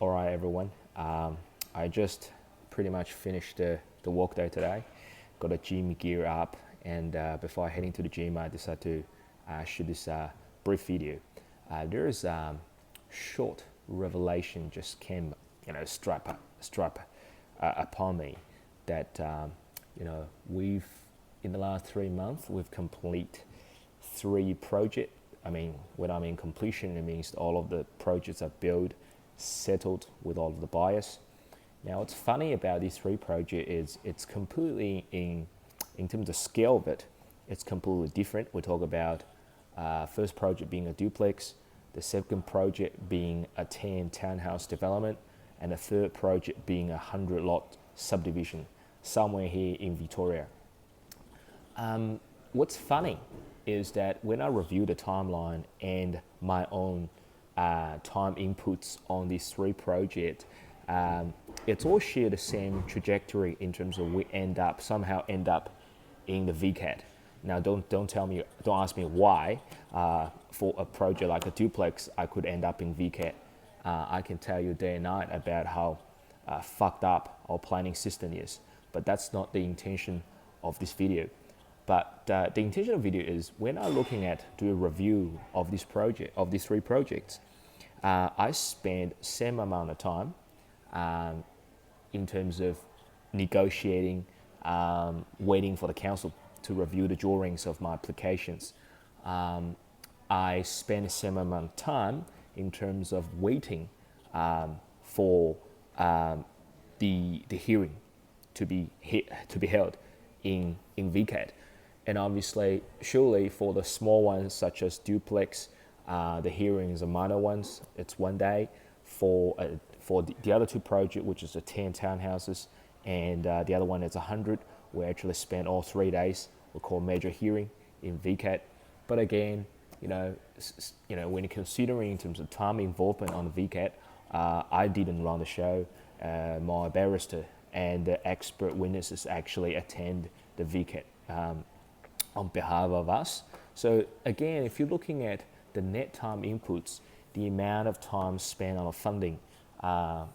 All right, everyone. I just pretty much finished the work day today. Got a gym gear up, and before heading to the gym, I decided to shoot this brief video. There is short revelation just came, strap upon me that we've in the last 3 months we've complete 3 projects. I mean, when I mean completion, it means all of the projects are built, settled with all of the buyers. Now, what's funny about these 3 projects is it's completely in terms of scale of it, it's completely different. We talk about first project being a duplex, the second project being a 10 townhouse development, and the third project being a 100-lot subdivision somewhere here in Victoria. What's funny is that when I review the timeline and my own time inputs on these 3 projects, it's all share the same trajectory in terms of we somehow end up in the VCAT. Now, don't ask me why. For a project like a duplex, I could end up in VCAT. I can tell you day and night about how fucked up our planning system is, but that's not the intention of this video. But the intention of the video is when I'm looking at do a review of this project, of these 3 projects, I spend same amount of time in terms of negotiating, waiting for the council to review the drawings of my applications. I spend the same amount of time in terms of waiting for the hearing to be held in VCAT. And obviously, surely for the small ones such as duplex, the hearings are minor ones. It's 1 day. For the other 2 projects, which is the 10 townhouses, and the other one is 100, we actually spend all 3 days. We call major hearing in VCAT. But again, when you're considering in terms of time involvement on the VCAT, I didn't run the show. My barrister and the expert witnesses actually attend the VCAT on behalf of us. So again, if you're looking at the net time inputs, the amount of time spent on the funding, the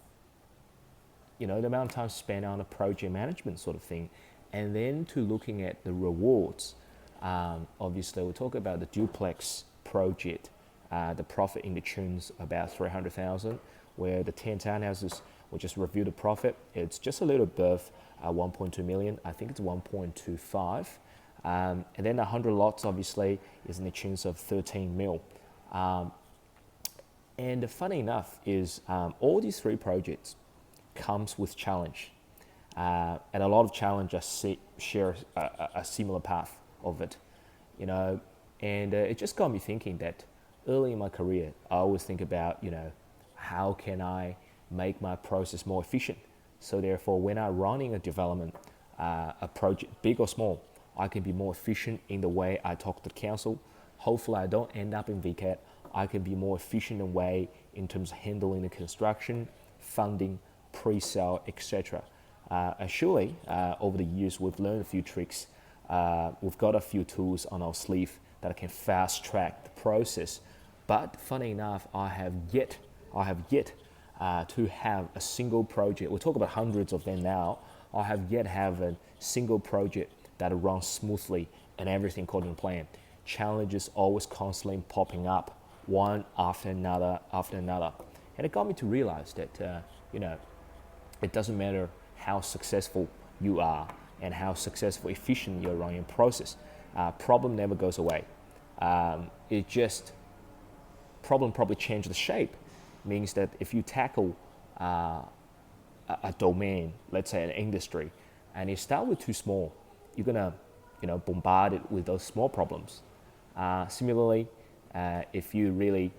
amount of time spent on a project management sort of thing, and then to looking at the rewards. Obviously, we talk about the duplex project, the profit in the tunes about 300,000, where the 10 townhouses, we just reviewed the profit. It's just a little above 1.2 million. I think it's 1.25. And then 100 lots, obviously, is in the tunes of 13 mil. And funny enough is all these 3 projects comes with challenge. And a lot of challengers share a similar path of it, and it just got me thinking that early in my career, I always think about, how can I make my process more efficient? So therefore, when I'm running a development, a project, big or small, I can be more efficient in the way I talk to the council. Hopefully, I don't end up in VCAT. I can be more efficient in way in terms of handling the construction, funding, pre-sale, etc. And surely, over the years, we've learned a few tricks. We've got a few tools on our sleeve that can fast track the process. But funny enough, I have yet to have a single project. We talk about hundreds of them now. I have yet have a single project that runs smoothly and everything according to plan. Challenges always constantly popping up, one after another. And it got me to realize that, it doesn't matter how successful you are and how successful, efficient you're running a process. Problem never goes away. Problem probably change the shape. Means that if you tackle a domain, let's say an industry, and you start with too small, you're gonna, bombard it with those small problems. Similarly, if you really,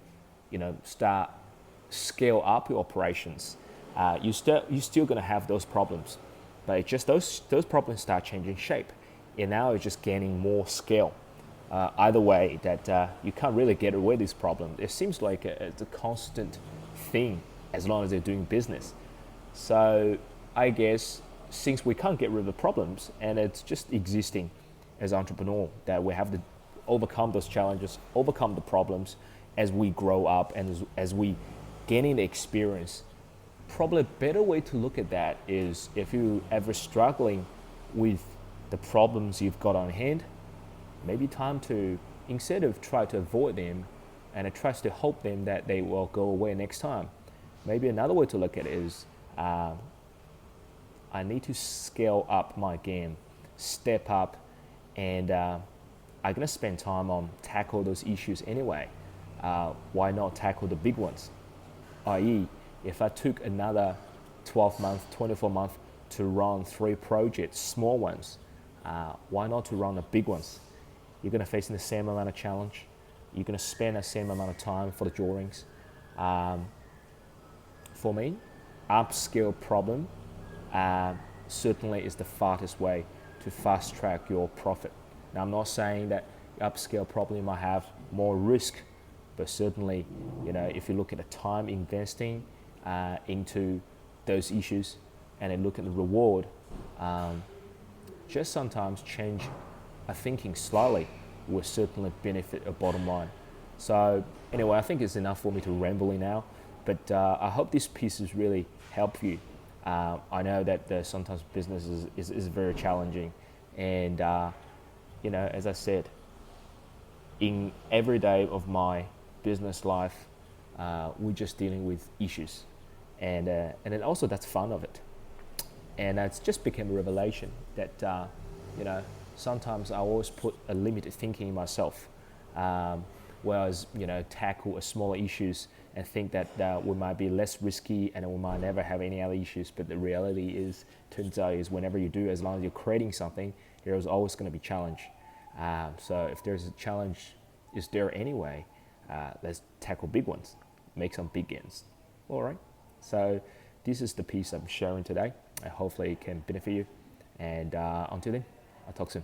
start scale up your operations, you're still gonna have those problems, but it's just those problems start changing shape, and now it's just gaining more scale. Either way, that you can't really get away with this problem. It seems like it's a constant thing as long as they're doing business. So I guess since we can't get rid of the problems and it's just existing as entrepreneur, that we have to overcome those challenges, overcome the problems as we grow up and as we gaining the experience probably a better way to look at that is if you ever struggling with the problems you've got on hand, maybe time to, instead of try to avoid them and try to hope them that they will go away next time, maybe another way to look at it is I need to scale up my game, step up, and I'm gonna spend time on tackle those issues anyway. Why not tackle the big ones? I.e., if I took another 12 months, 24 months to run 3 projects, small ones, why not to run the big ones? You're gonna face the same amount of challenge. You're gonna spend the same amount of time for the drawings. For me, upscale problem certainly is the fastest way to fast track your profit. Now, I'm not saying that upscale problem might have more risk, but certainly, if you look at the time investing into those issues and then look at the reward, just sometimes change a thinking slightly will certainly benefit a bottom line. So anyway, I think it's enough for me to ramble in now, but I hope these pieces really help you. I know that sometimes business is very challenging, and as I said, in every day of my business life, we're just dealing with issues, and then also that's fun of it, and it's just became a revelation that sometimes I always put a limited thinking in myself, whereas tackle a smaller issues and think that we might be less risky and we might never have any other issues. But the reality is, turns out, is whenever you do, as long as you're creating something, there is always going to be challenge. So if there's a challenge, is there anyway? Let's tackle big ones, make some big gains. All right. So this is the piece I'm sharing today. Hopefully it can benefit you. And until then, I'll talk soon.